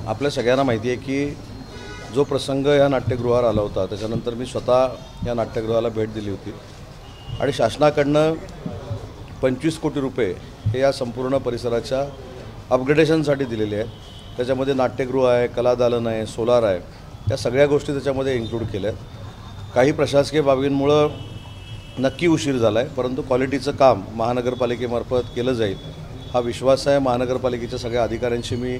आपल्या सगळ्यांना माहिती आहे की जो प्रसंग या नाट्यगृहावर आला होता त्याच्यानंतर मी स्वतः या नाट्यगृहाला भेट दिली होती आणि शासनाकडनं 25 कोटी रुपये हे या संपूर्ण परिसराच्या अपग्रेडेशनसाठी दिलेले आहेत। त्याच्यामध्ये नाट्यगृह आहे, कलादालन आहे, सोलार आहे, या सगळ्या गोष्टी त्याच्यामध्ये इन्क्लूड केल्या आहेत। काही प्रशासकीय बाबींमुळं नक्की उशीर झाला आहे, परंतु क्वालिटीचं काम महानगरपालिकेमार्फत केलं जाईल हा विश्वास आहे। महानगरपालिकेच्या सगळ्या अधिकाऱ्यांशी मी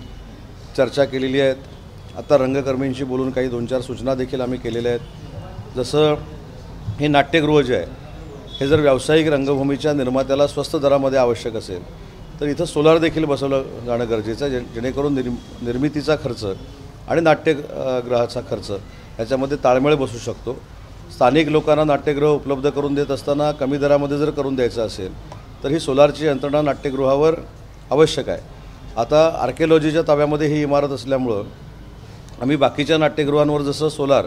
चर्चा केलेली आहेत। आता रंगकर्मींशी बोलून काही 2-4 सूचना देखील आम्ही केलेल्या आहेत। जसं हे नाट्यगृह जे आहे हे जर व्यावसायिक रंगभूमीच्या निर्मात्याला स्वस्त दरामध्ये आवश्यक असेल तर इथं सोलार देखील बसवलं जाणं गरजेचं आहे, जेणेकरून निर्मितीचा खर्च आणि नाट्यगृहाचा खर्च याच्यामध्ये ताळमेळ बसू शकतो। स्थानिक लोकांना नाट्यगृह उपलब्ध करून देत असताना कमी दरामध्ये जर करून द्यायचं असेल तर ही सोलारची यंत्रणा नाट्यगृहावर आवश्यक आहे। आता आर्किओलॉजीच्या ताब्यामध्ये ही इमारत असल्यामुळं आम्ही बाकीच्या नाट्यगृहांवर जसं सोलार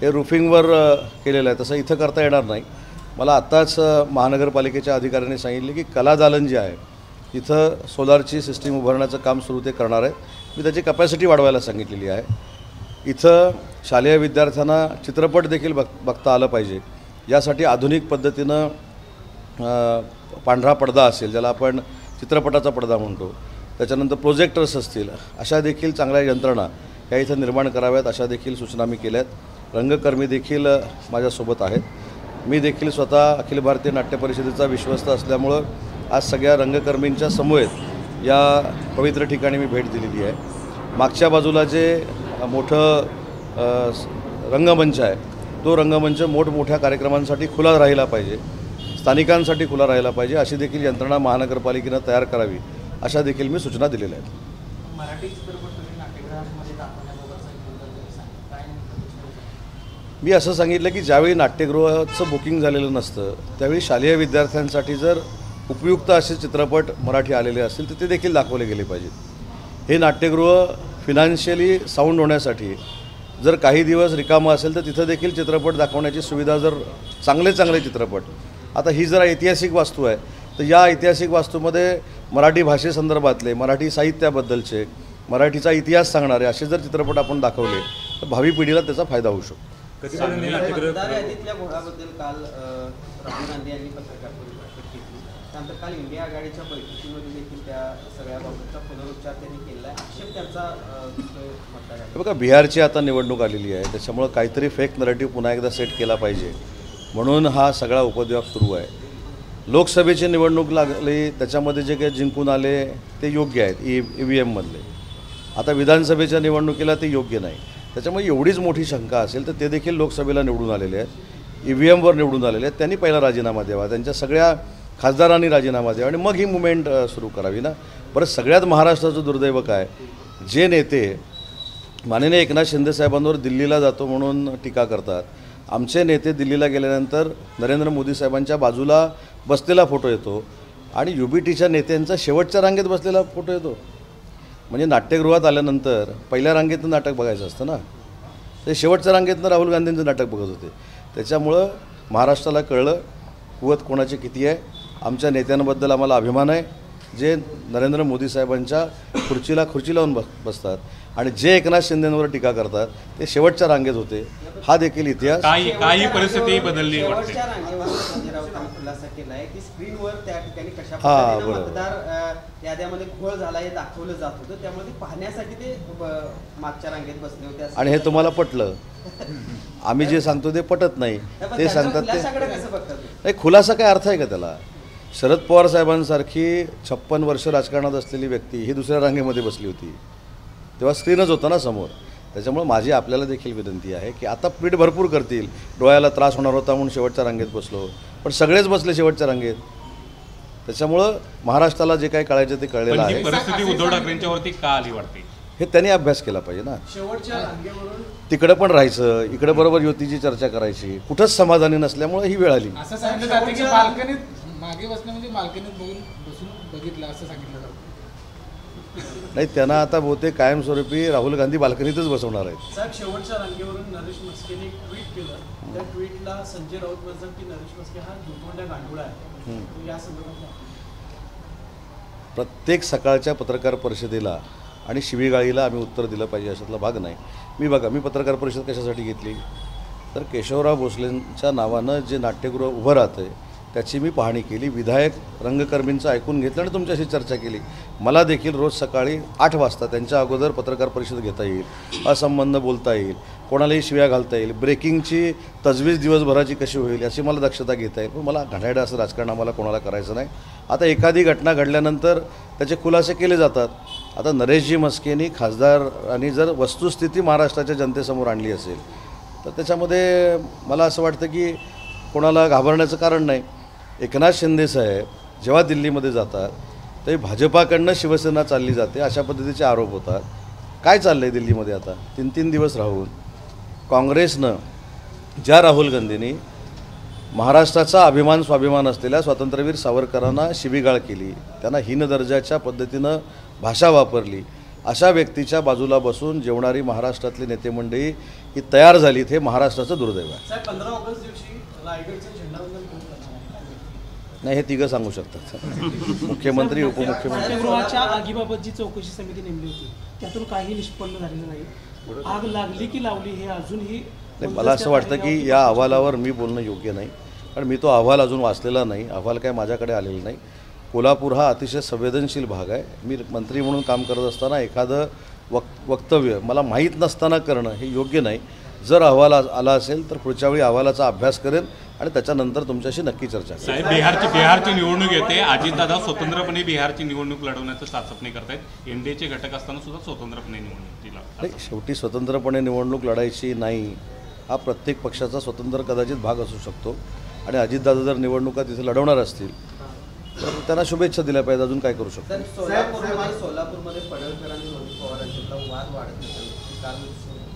हे रूफिंगवर केलेलं आहे तसं इथं करता येणार नाही। मला आत्ताच महानगरपालिकेच्या अधिकाऱ्यांनी सांगितले की कलादालन जे आहे इथं सोलारची सिस्टीम उभारण्याचं काम सुरू ते करणार आहेत। मी त्याची कपॅसिटी वाढवायला सांगितलेली आहे। इथं शालेय विद्यार्थ्यांना चित्रपट देखील बघता आलं पाहिजे, यासाठी आधुनिक पद्धतीनं पांढरा पडदा असेल ज्याला आपण चित्रपटाचा पडदा म्हणतो, त्याच्यानंतर प्रोजेक्टर्स असतील, अशा देखील चांगल्या यंत्रणा या इथं निर्माण कराव्यात अशा देखील सूचना मी केल्यात। रंगकर्मी देखील माझ्यासोबत आहेत। मी देखील स्वतः अखिल भारतीय नाट्य परिषदेचा विश्वस्त असल्यामुळं आज सगळ्या रंगकर्मींच्या समवेत या पवित्र ठिकाणी मी भेट दिलेली आहे। मागच्या बाजूला जे मोठं रंगमंच आहे तो रंगमंच मोठमोठ्या कार्यक्रमांसाठी खुला राहिला पाहिजे, स्थानिकांसाठी खुला राहिला पाहिजे, अशी देखील यंत्रणा महानगरपालिकेनं तयार करावी अशा देखील मी सूचना दिलेल्या आहेत। मी असं सांगितलं की ज्यावेळी नाट्यगृहाचं बुकिंग झालेलं नसतं त्यावेळी शालेय विद्यार्थ्यांसाठी जर उपयुक्त असे चित्रपट मराठी आलेले असतील तर ते देखील दाखवले गेले पाहिजेत। हे नाट्यगृह फिनान्शियली साऊंड होण्यासाठी जर काही दिवस रिकामं असेल तर तिथं देखील चित्रपट दाखवण्याची सुविधा, जर चांगले चित्रपट, आता ही जरा ऐतिहासिक वास्तू आहे तर या ऐतिहासिक वास्तूमध्ये मराठी भाषेसंदर्भातले, मराठी साहित्याबद्दलचे, मराठीचा इतिहास सांगणारे असे जर चित्रपट आपण दाखवले तर भावी पिढीला त्याचा फायदा होऊ शकतो। मतदार यादीतल्या घोळाबद्दल काल राहुल गांधी यांनी पत्रकार परिषद घेतली, त्यानंतर काल इंडिया आघाडीच्या बैठकीमध्ये देखील त्या सगळ्या बाबतचा पुनरुच्चार त्यांनी केला आहे। आक्षेप त्यांचा मतदार बघा, बिहारची आता निवडणूक आलेली आहे, त्याच्यामुळं काहीतरी फेक नरेटिव्ह पुन्हा एकदा सेट केला पाहिजे म्हणून हा सगळा उपद्व्याप सुरू आहे। लोकसभेची निवडणूक लागली त्याच्यामध्ये जे काही जिंकून आले ते योग्य आहेत EVM मधले, आता विधानसभेच्या निवडणुकीला ते योग्य नाही। त्याच्यामुळे एवढीच मोठी शंका असेल तर ते देखील लोकसभेला निवडून आलेले आहेत, EVMवर निवडून आलेले आहेत, त्यांनी पहिला राजीनामा द्यावा, त्यांच्या सगळ्या खासदारांनी राजीनामा द्यावा आणि मग ही मुवमेंट सुरू करावी ना। बरं, सगळ्यात महाराष्ट्राचं दुर्दैव काय, जे नेते माननीय एकनाथ शिंदे साहेबांवर दिल्लीला जातो म्हणून टीका करतात, आमचे नेते दिल्लीला गेल्यानंतर नरेंद्र मोदी साहेबांच्या बाजूला बसलेला फोटो येतो आणि UBTच्या नेत्यांचा शेवटच्या रांगेत बसलेला फोटो येतो। म्हणजे नाट्यगृहात आल्यानंतर पहिल्या रांगेतनं नाटक बघायचं असतं ना, ते शेवटच्या रांगेतनं राहुल गांधींचं नाटक बघत होते। त्याच्यामुळं महाराष्ट्राला कळलं कुवत कोणाची किती आहे। आमच्या नेत्यांबद्दल आम्हाला अभिमान आहे, जे नरेंद्र मोदी साहेबांच्या खुर्चीला खुर्ची लावून बसतात आणि जे एकनाथ शिंदेंवर टीका करतात ते शेवटच्या रांगेत होते। हा देखील इतिहास काही परिस्थिती बदलली वाटते। खुलासा केला आहे की स्क्रीनवर त्या ठिकाणी कशा पद्धतीने मतदार याद्यामध्ये घोळ झाला हे दाखवलं जात होतं, त्यामुळे ते पाहण्यासाठी ते मागच्या रांगेत बसले होते आणि हे तुम्हाला पटलं? आम्ही जे सांगतो ते पटत नाही, ते सांगतात ते नाही। खुलासा काय अर्थ आहे का त्याला? शरद पवार साहेबांसारखी 56 वर्ष राजकारणात असलेली व्यक्ती ही दुसऱ्या रांगेमध्ये बसली होती, तेव्हा स्क्रीनच होता ना समोर। त्याच्यामुळे माझी आपल्याला देखील विनंती आहे की आता पीठ भरपूर करतील, डोळ्याला त्रास होणार होता म्हणून शेवटच्या रांगेत बसलो, पण सगळेच बसले शेवटच्या रांगेत। त्याच्यामुळं महाराष्ट्राला जे काही कळायचं ते कळलेलं आहे। परिस्थिती उद्धव ठाकरेंच्यावरती का आली वाटते? हे त्यांनी अभ्यास केला पाहिजे ना। शेवटच्या रांगेवरून तिकडे पण राहायचं, इकडे बरोबर युतीची चर्चा करायची, कुठंच समाधानी नसल्यामुळे ही वेळ आली। असं सांगितलं जातं की बाल्कनीत मागे बसणं म्हणजे बाल्कनीत बसून बघितलं असं सांगितलं जातं। नाही, त्यांना आता बहुतेक कायमस्वरूपी राहुल गांधी बाल्कनीतच बसवणार आहेत। साहेब, शेवटच्या रांगेवरून नरेश मस्केने एक ट्विट केलं, त्या ट्विटला संजय राऊत म्हणतात की नरेश मस्के हा झोपवण्या गांडुळा आहे, या संदर्भात प्रत्येक सकाळच्या पत्रकार परिषदेला आणि शिवीगाळीला आम्ही उत्तर दिलं पाहिजे अशातला भाग नाही. मी पत्रकार परिषद कशासाठी घेतली तर केशवराव भोसलेंच्या नावानं जे नाट्यगृह उभं राहतं आहे त्याची मी पाहणी केली, विधायक रंगकर्मींचं ऐकून घेतलं आणि तुमच्याशी चर्चा केली. मला देखील रोज सकाळी 8 वाजता त्यांच्या अगोदर पत्रकार परिषद घेता येईल, असंबंध बोलता येईल, कोणालाही शिव्या घालता येईल, ब्रेकिंगची तजवीज दिवसभराची कशी होईल याची मला दक्षता घेता येईल. पण मला घाणेरडं असं राजकारण आम्हाला कोणाला करायचं नाही. आता एखादी घटना घडल्यानंतर त्याचे खुलासे केले जातात. आता नरेशजी म्हस्केंनी खासदारांनी जर वस्तुस्थिती महाराष्ट्राच्या जनतेसमोर आणली असेल तर त्याच्यामध्ये मला असं वाटतं की कोणाला घाबरण्याचं कारण नाही. एकनाथ शिंदे साहेब जेव्हा दिल्लीमध्ये जातात तेव्हा भाजपाकडनं शिवसेना चालली जाते अशा पद्धतीचे आरोप होतात. काय चाललं आहे दिल्लीमध्ये आता 3 दिवस राहून काँग्रेसनं ज्या राहुल गांधींनी महाराष्ट्राचा अभिमान स्वाभिमान असलेल्या स्वातंत्र्यवीर सावरकरांना शिवीगाळ केली, त्यांना हीन दर्जाच्या पद्धतीनं भाषा वापरली, अशा व्यक्तीच्या बाजूला बसून जेवणारी महाराष्ट्रातली नेते मंडळी ही तयार झालीत हे महाराष्ट्राचं दुर्दैव आहे. साहेब 15 ऑगस्ट दिवशी रायगडचं झेंडावंदन कोण करणार आहे? नाही हे तिघं सांगू शकतात, मुख्यमंत्री उपमुख्यमंत्री. नाट्यगृहाच्या आगीबाबत जी चौकशी समिती नेमली होती त्यातून काही निष्पन्न झालेलं नाही. आग लागली की लावली हे अजूनही नाही, मला असं वाटतं की या अहवालावर मी बोलणं योग्य नाही, कारण मी तो अहवाल अजून वाचलेला नाही. अहवाल काय माझ्याकडे आलेला नाही. कोल्हापूर हा अतिशय संवेदनशील भाग आहे. मी मंत्री म्हणून काम करत असताना एखादं वक्तव्य मला माहीत नसताना करणं हे योग्य नाही. जर अहवाल आला असेल तर पुढच्या वेळी अहवालाचा अभ्यास करेन आणि त्याच्यानंतर तुमच्याशी नक्की चर्चा करेन. साहेब बिहारची निवडणूक येते. अजितदादा स्वतंत्रपणे बिहारची निवडणूक लढवण्याचं चाचपणी करतायत. एनडीएचे घटक असताना सुद्धा स्वतंत्रपणे निवडणुकीला नाही, शेवटी स्वतंत्रपणे निवडणूक लढायची नाही हा प्रत्येक पक्षाचा स्वतंत्र कदाचित भाग असू शकतो आणि अजितदादा जर निवडणुका तिथे लढवणार असतील तर त्यांना शुभेच्छा दिल्या पाहिजे. अजून काय करू शकतो. तर सोलापूरमध्ये पडळकर आणि रोहित पवार यांच्यातला वाद वाढत होता. काल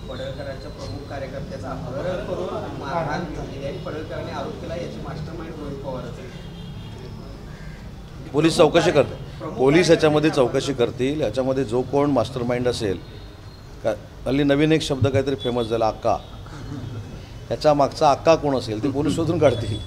पडळकरांच्या प्रमुख कार्यकर्त्याचा अपहरण करून मारहाण झालेली आहे. पडळकरांनी आरोप केला याची मास्टरमाइंड रोहित पवारच आहे. पोलीस चौकशी करतील. पोलीस याच्यामध्ये चौकशी करतील. याच्यामध्ये जो कोण मास्टरमाइंड असेल का हल्ली नवीन एक शब्द काहीतरी फेमस झाला अक्का, याच्या मागचा अक्का कोण असेल ते पोलीस शोधून काढतील.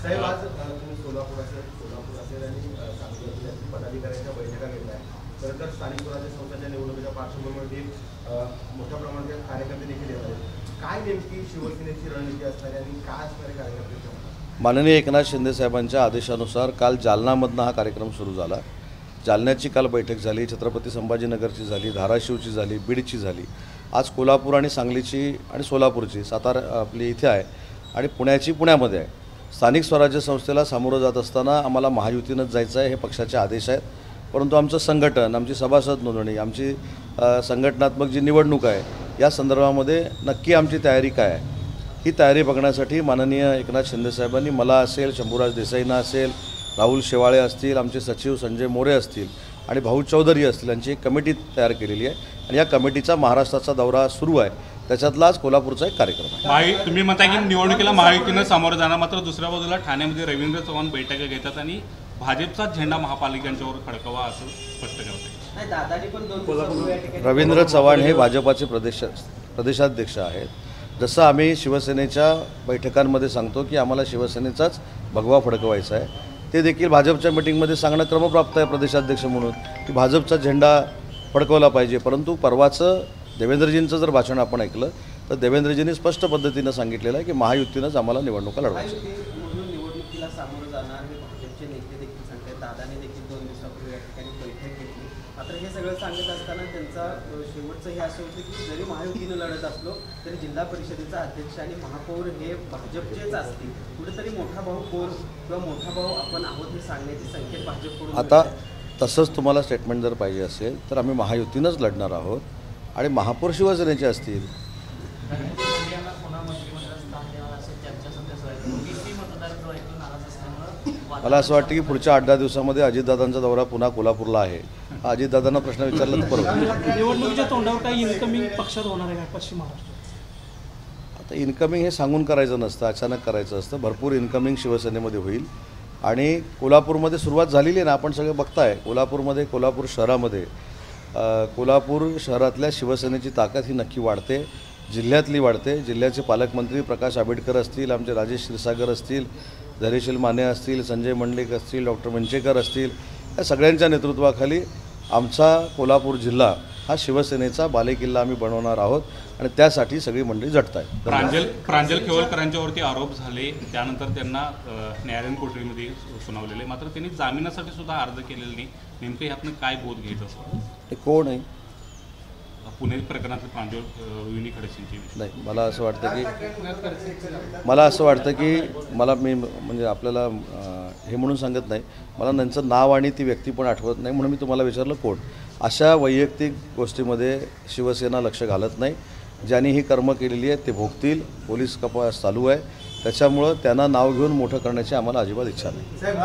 साहेब आज तुम्ही सोलापूर असेल आणि सांगली पदाधिकाऱ्यांच्या बैठका घेतल्या. खरं तर स्थानिक स्वराज्य संस्थांच्या निवडणुकीच्या पार्श्वभूमीवरती मोठ्या प्रमाणात कार्यकर्ते देखील येत आहेत. काय नेमकी शिवसेनेची रणनीती असणार आणि काय असणारे कार्यकर्ते? माननीय एकनाथ शिंदे साहेबांच्या आदेशानुसार काल जालनामधनं हा कार्यक्रम सुरू झाला. जालन्याची काल बैठक झाली, छत्रपती संभाजीनगरची झाली, धाराशिवची झाली, बीडची झाली. आज कोल्हापूर आणि सांगलीची आणि सोलापूरची, सातारा आपली इथे आहे आणि पुण्याची पुण्यामध्ये आहे. स्थानिक स्वराज्य संस्थेला सामोरं जात असताना आम्हाला महायुतीनंच जायचं आहे हे पक्षाचे आदेश आहेत. परंतु आमचं संघटन, आमची सभासद नोंदणी, आमची संघटनात्मक जी निवडणूक आहे या संदर्भामध्ये नक्की आमची तयारी काय आहे ही तयारी बघण्यासाठी माननीय एकनाथ शिंदेसाहेबांनी मला असेल, शंभूराज देसाईंना असेल, राहुल शेवाळे असतील, आमचे सचिव संजय मोरे असतील आणि भाऊ चौधरी असतील यांची एक कमिटी तयार केलेली आहे आणि या कमिटीचा महाराष्ट्राचा दौरा सुरू आहे. त्याच्यातला आज कोल्हापूरचा एक कार्यक्रम आहे. तुम्ही म्हणता की निवडणुकीला महायुतीनं सामोरं जाणार, मात्र दुसऱ्या बाजूला ठाण्यामध्ये रवींद्र चव्हाण बैठका घेतात आणि भाजपचाच झेंडा महापालिकांच्यावर फडकवा असं स्पष्ट करतात. नाही, दादानी पण 2 दिवसापूर्वी या ठिकाणी रवींद्र चव्हाण हे भाजपाचे प्रदेशाध्यक्ष आहेत. जसं आम्ही शिवसेनेच्या बैठकांमध्ये सांगतो की आम्हाला शिवसेनेचाच भगवा फडकवायचा आहे, ते देखील भाजपच्या मिटिंगमध्ये सांगणं क्रमप्राप्त आहे प्रदेशाध्यक्ष म्हणून की भाजपचा झेंडा फडकवला पाहिजे. परंतु परवाचं देवेंद्रजींचं जर भाषण आपण ऐकलं तर देवेंद्रजींनी स्पष्ट पद्धतीनं सांगितलेलं आहे की महायुतीनंच आम्हाला निवडणुका लढवायच्या. म्हणून निवडणुकीला सामोरं जाणार हे भाजपचे नेते देखील सांगतात. दादाने देखील 2 दिवसापूर्वी या ठिकाणी बैठक घेतली. मात्र हे सगळं सांगत असताना त्यांचा शेवटचं हे असं होतं की जरी महायुतीनं लढत असलो तरी जिल्हा परिषदेचा अध्यक्ष आणि महापौर हे भाजपचेच असतील. कुठेतरी मोठा भाऊ कोण किंवा मोठा भाऊ आपण आहोत हे सांगण्याचे संकेत भाजपकडून आता तसंच तुम्हाला स्टेटमेंट जर पाहिजे असेल तर आम्ही महायुतीनंच लढणार आहोत आणि महापौर शिवसेनेचे असतील. मला असं वाटतं की पुढच्या 8-10 दिवसामध्ये अजितदादांचा दौरा पुन्हा कोल्हापूरला आहे. हा अजितदादांना प्रश्न विचारला तर बरोबर. निवडणुकीच्या तोंडावर काही इन्कमिंग पक्षात होणार आहे का पश्चिम महाराष्ट्रात? आता इन्कमिंग हे सांगून करायचं नसतं, अचानक करायचं असतं. भरपूर इन्कमिंग शिवसेनेमध्ये होईल आणि कोल्हापूरमध्ये सुरुवात झालेली आहे ना, आपण सगळं बघताय. कोल्हापूर शहरामध्ये कोल्हापूर शहरातल्या शिवसेनेची ताकद ही नक्की वाढते, जिल्ह्यातली वाढते. जिल्ह्याचे पालकमंत्री प्रकाश आंबेडकर असतील, आमचे राजेश क्षीरसागर असतील, धैर्यशील माने असतील, संजय मंडलिक असतील, डॉक्टर मंचेकर असतील, या सगळ्यांच्या नेतृत्वाखाली आमचा कोल्हापूर जिल्हा हा शिवसेनेचा बालेकिल्ला आम्ही बनवणार आहोत आणि त्यासाठी सगळी मंडळी झटत आहेत. प्रांजल खेवलकरांच्यावरती आरोप झाले, त्यानंतर त्यांना न्यायालयीन कोठडीमध्ये सुनावलेले, मात्र त्यांनी जामिनासाठी सुद्धा अर्ज केलेला नाही. नेमकं ह्यातनं काय बोध घ्यायचं असं? ते कोण आहे? पुणे प्रकरणातलं प्रांजल रोहिणी खडसेंची. नाही, मला असं वाटतं की मी म्हणजे आपल्याला हे म्हणून सांगत नाही, मला त्यांचं नाव आणि ती व्यक्ती पण आठवत नाही, म्हणून मी तुम्हाला विचारलं कोण. अशा वैयक्तिक गोष्टीमध्ये शिवसेना लक्ष घालत नाही. ज्यांनी ही कर्म केलेली आहेत ते भोगतील. पोलीस तपास चालू आहे, त्याच्यामुळं त्यांना नाव घेऊन मोठं करण्याची आम्हाला अजिबात इच्छा नाही. साहेब,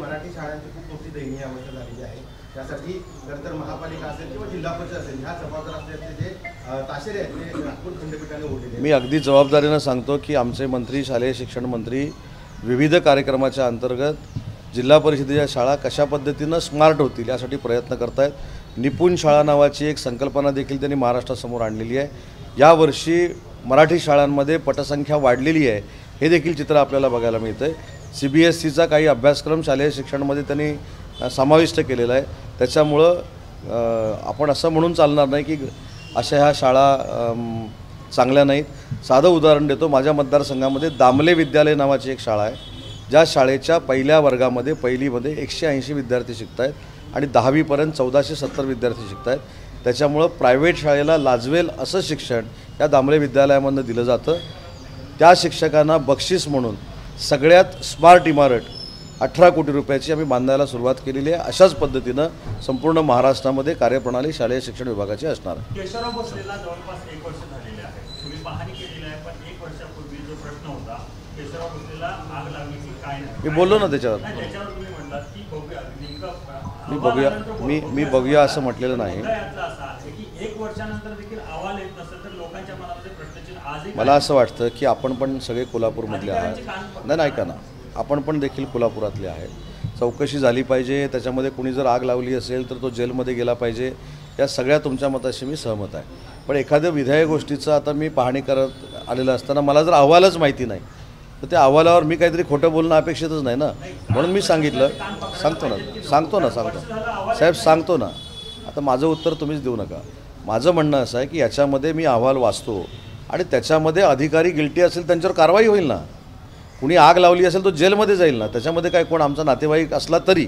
मराठी शाळांची खूप मोठी दयनीय अवस्था झालेली आहे. त्यासाठी खरं तर महापालिका असेल किंवा जिल्हा परिषद असेल, ह्या जबाबदार असलेले जे ताशेरे आहेत ते नागपूर खंडपीठाने ओढलेले. मी अगदी जबाबदारीनं सांगतो की आमचे मंत्री, शालेय शिक्षण मंत्री विविध कार्यक्रमाच्या अंतर्गत जिल्हा परिषदेच्या शाळा कशा पद्धतीनं स्मार्ट होतील यासाठी प्रयत्न करत आहेत. निपुण शाळा नावाची एक संकल्पना देखील त्यांनी महाराष्ट्रासमोर आणलेली आहे. यावर्षी मराठी शाळांमध्ये पटसंख्या वाढलेली आहे, हे देखील चित्र आपल्याला बघायला मिळतं आहे. CBSEचा काही अभ्यासक्रम शालेय शिक्षणामध्ये त्यांनी समाविष्ट केलेला आहे. त्याच्यामुळं आपण असं म्हणून चालणार नाही की अशा ह्या शाळा चांगल्या नाहीत. साधं उदाहरण देतो. माझ्या मतदारसंघामध्ये दामले विद्यालय नावाची एक शाळा आहे, ज्या शाळेच्या पहिल्या वर्गामध्ये पहिलीमध्ये 180 विद्यार्थी शिकत आहेत आणि 10वीपर्यंत 1470 विद्यार्थी शिकत आहेत. त्याच्यामुळं प्रायव्हेट शाळेला लाजवेल असं शिक्षण या दामले विद्यालयामधनं दिलं जातं. त्या शिक्षकांना बक्षीस म्हणून सगळ्यात स्मार्ट इमारत 18 कोटी रुपयाची आम्ही बांधायला सुरुवात केलेली आहे. अशाच पद्धतीनं संपूर्ण महाराष्ट्रामध्ये कार्यप्रणाली शालेय शिक्षण विभागाची असणार आहे. केशवराव भोसलेला जवळपास 1 वर्ष झालेले आहे. तुम्ही पाहणी केलेली आहे, पण 1 वर्षापूर्वी जो प्रश्न होता केशवराव भोसलेला आग लागली की काय नाही, मी बोललो ना त्याच्यावर. त्याच्यावर तुम्ही म्हटलात की मी बघूया असं म्हटलेलं नाही. असं आहे की 1 वर्षानंतर देखील अहवाल येत नसेल तर लोकांच्या मनामध्ये प्रश्नचिन्ह आजही. मला असं वाटतं की आपण पण सगळे कोल्हापूरमधले आहात. नाही, ऐका ना, आपण पण देखील कोल्हापुरातले आहे. चौकशी झाली पाहिजे. त्याच्यामध्ये कुणी जर आग लावली असेल तर तो जेलमध्ये गेला पाहिजे. या सगळ्या तुमच्या मताशी मी सहमत आहे. पण एखाद्या विधायक गोष्टीचं आता मी पाहणी करत आलेलं असताना मला जर अहवालच माहिती नाही तर त्या अहवालावर मी काहीतरी खोटं बोलणं अपेक्षितच नाही ना. म्हणून मी सांगितलं. सांगतो ना साहेब, सांगतो ना. आता माझं उत्तर तुम्हीच देऊ नका. माझं म्हणणं असं आहे की याच्यामध्ये मी अहवाल वाचतो आणि त्याच्यामध्ये अधिकारी गिल्टी असेल त्यांच्यावर कारवाई होईल ना. कुणी आग लावली असेल तो जेलमध्ये जाईल ना. त्याच्यामध्ये काय कोण आमचा नातेवाईक असला तरी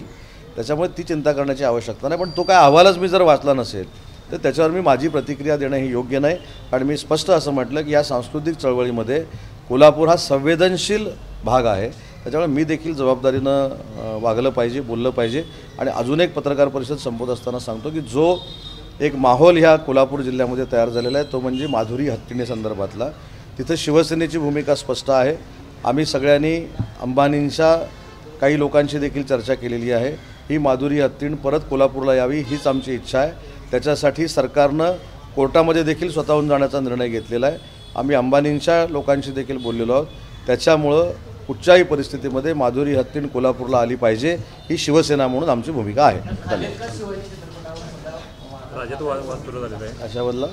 त्याच्यामुळे ती चिंता करण्याची आवश्यकता नाही. पण तो काय अहवालच मी जर वाचला नसेल तर त्याच्यावर मी माझी प्रतिक्रिया देणं हे योग्य नाही. कारण मी स्पष्ट असं म्हटलं की या सांस्कृतिक चळवळीमध्ये कोल्हापूर हा संवेदनशील भाग आहे. त्याच्यामुळे मी देखील जबाबदारीनं वागलं पाहिजे, बोललं पाहिजे. आणि अजून एक पत्रकार परिषद संपवत असताना सांगतो की जो एक माहोल ह्या कोल्हापूर जिल्ह्यामध्ये तयार झालेला आहे तो म्हणजे माधुरी हत्तीणे संदर्भातला. तिथं शिवसेनेची भूमिका स्पष्ट आहे. आम्ही सगळ्यांनी अंबानींच्या काही लोकांशी देखील चर्चा केलेली आहे. ही माधुरी हत्तीण परत कोल्हापूरला यावी हीच आमची इच्छा आहे. त्याच्यासाठी सरकारनं कोर्टामध्ये देखील स्वतःहून जाण्याचा निर्णय घेतलेला आहे. आम्ही अंबानींच्या लोकांशी देखील बोललेलो आहोत. त्याच्यामुळं कुठच्याही परिस्थितीमध्ये माधुरी हत्तीण कोल्हापूरला आली पाहिजे ही शिवसेना म्हणून आमची भूमिका आहे. अशाबद्दल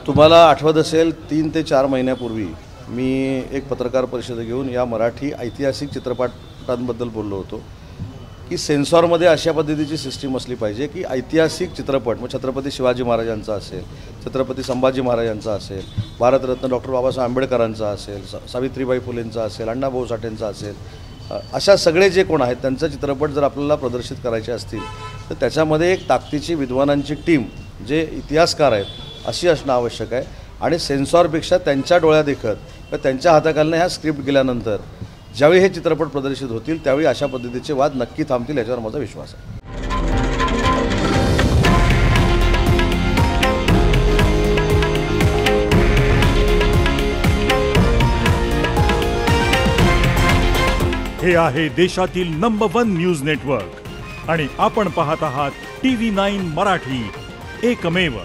तुम्हाला आठवत असेल 3 ते 4 महिन्यापूर्वी मी एक पत्रकार परिषद घेऊन या मराठी ऐतिहासिक चित्रपटांबद्दल बोललो होतो की सेन्सॉरमध्ये अशा पद्धतीची सिस्टीम असली पाहिजे की ऐतिहासिक चित्रपट मग छत्रपती शिवाजी महाराजांचा असेल, छत्रपती संभाजी महाराजांचा असेल, भारतरत्न डॉक्टर बाबासाहेब आंबेडकरांचा असेल, सावित्रीबाई फुलेंचा असेल, अण्णाभाऊ साठेंचा असेल, अशा सगळे जे कोण आहेत त्यांचा चित्रपट जर आपल्याला प्रदर्शित करायचे असतील तर त्याच्यामध्ये एक ताकदीची विद्वानांची टीम जे इतिहासकार आहेत अशी असणं आवश्यक आहे. आणि सेन्सॉरपेक्षा त्यांच्या डोळ्या देखत किंवा त्यांच्या हाताखालनं ह्या स्क्रिप्ट गेल्यानंतर ज्यावेळी हे चित्रपट प्रदर्शित होतील त्यावेळी अशा पद्धतीचे वाद नक्की थांबतील याच्यावर माझा विश्वास आहे. हे आहे देशातील नंबर 1 न्यूज नेटवर्क आणि आपण पाहत आहात TV9 मराठी, एकमेव.